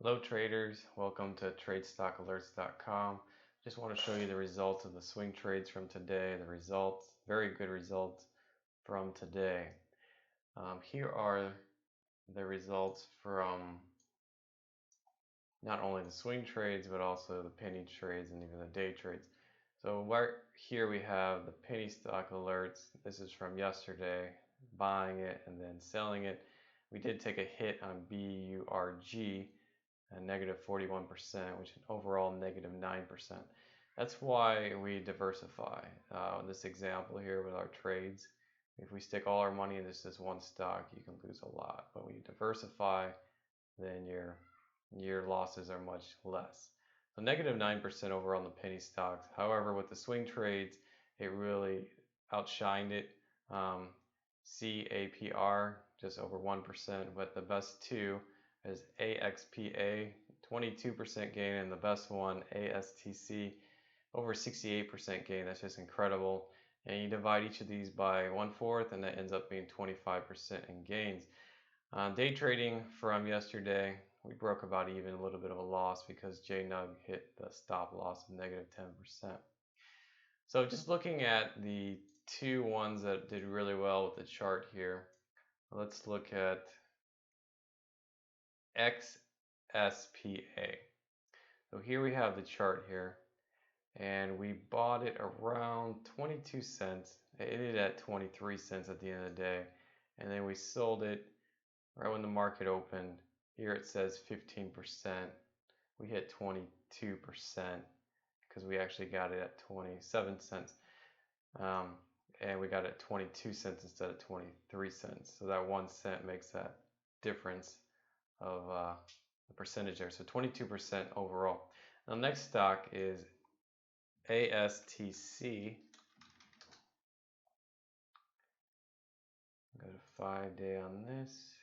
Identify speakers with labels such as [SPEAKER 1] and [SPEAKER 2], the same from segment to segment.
[SPEAKER 1] Hello traders, welcome to TradeStockAlerts.com. Just want to show you the results of the swing trades from today. The results, very good results from today. Here are the results from not only the swing trades but also the penny trades and even the day trades. So right here we have the penny stock alerts. This is from yesterday, buying it and then selling it. We did take a hit on BURG, negative 41%, which is overall negative 9%. That's why we diversify. In this example here with our trades, if we stick all our money into this one stock, you can lose a lot. But when you diversify, then your losses are much less. So negative 9% overall on the penny stocks. However, with the swing trades, it really outshined it. CAPR just over 1%, but the best two is AXPA, 22% gain, and the best one, ASTC, over 68% gain. That's just incredible. And you divide each of these by 1/4, and that ends up being 25% in gains. Day trading from yesterday, we broke about even, a little bit of a loss because JNUG hit the stop loss of negative 10%. So just looking at the two ones that did really well with the chart here, let's look at XSPA. So here we have the chart here, and we bought it around 22 cents. It ended at 23 cents at the end of the day, and then we sold it right when the market opened. Here it says 15%. We hit 22% because we actually got it at 27 cents. And we got it at 22 cents instead of 23 cents. So that 1 cent makes that difference of the percentage there. So 22% overall. Now, next stock is ASTC. Go to 5-day on this.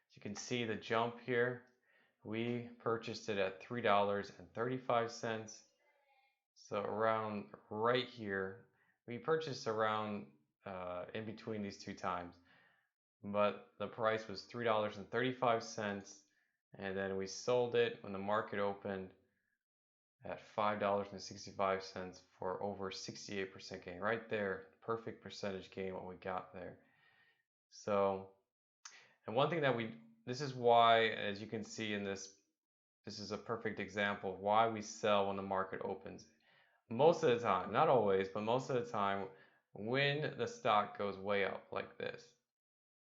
[SPEAKER 1] As you can see the jump here, we purchased it at $3.35. So around right here, we purchased around in between these two times, but the price was $3.35, and then we sold it when the market opened at $5.65 for over 68% gain. Right there, perfect percentage gain what we got there. So, and one thing that this is why, as you can see in this is a perfect example of why we sell when the market opens. Most of the time, not always, but most of the time, when the stock goes way up like this,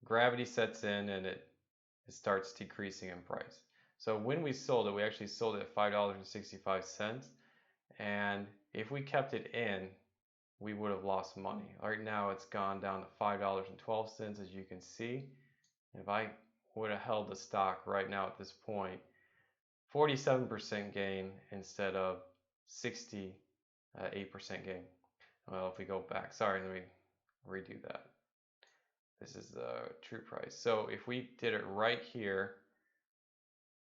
[SPEAKER 1] gravity sets in and it starts decreasing in price. So when we sold it, we actually sold it at $5.65, and if we kept it in, we would have lost money. Right now it's gone down to $5.12, as you can see. If I would have held the stock right now at this point, 47% gain instead of 68% gain. Well, if we go back, sorry, let me redo that. This is the true price. So if we did it right here,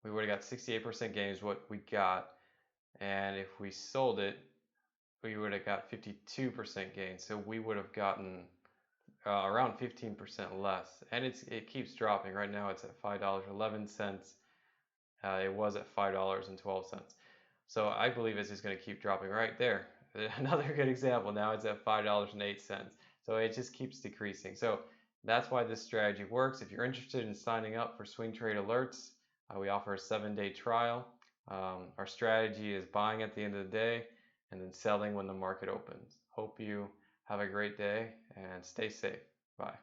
[SPEAKER 1] we would have got 68% gain is what we got. And if we sold it, we would have got 52% gain. So we would have gotten around 15% less. And it keeps dropping. Right now it's at $5.11. It was at $5.12. So I believe it's just going to keep dropping right there. Another good example, now it's at $5.08. So it just keeps decreasing. So that's why this strategy works. If you're interested in signing up for Swing Trade Alerts, we offer a 7-day trial. Our strategy is buying at the end of the day and then selling when the market opens. Hope you have a great day and stay safe. Bye.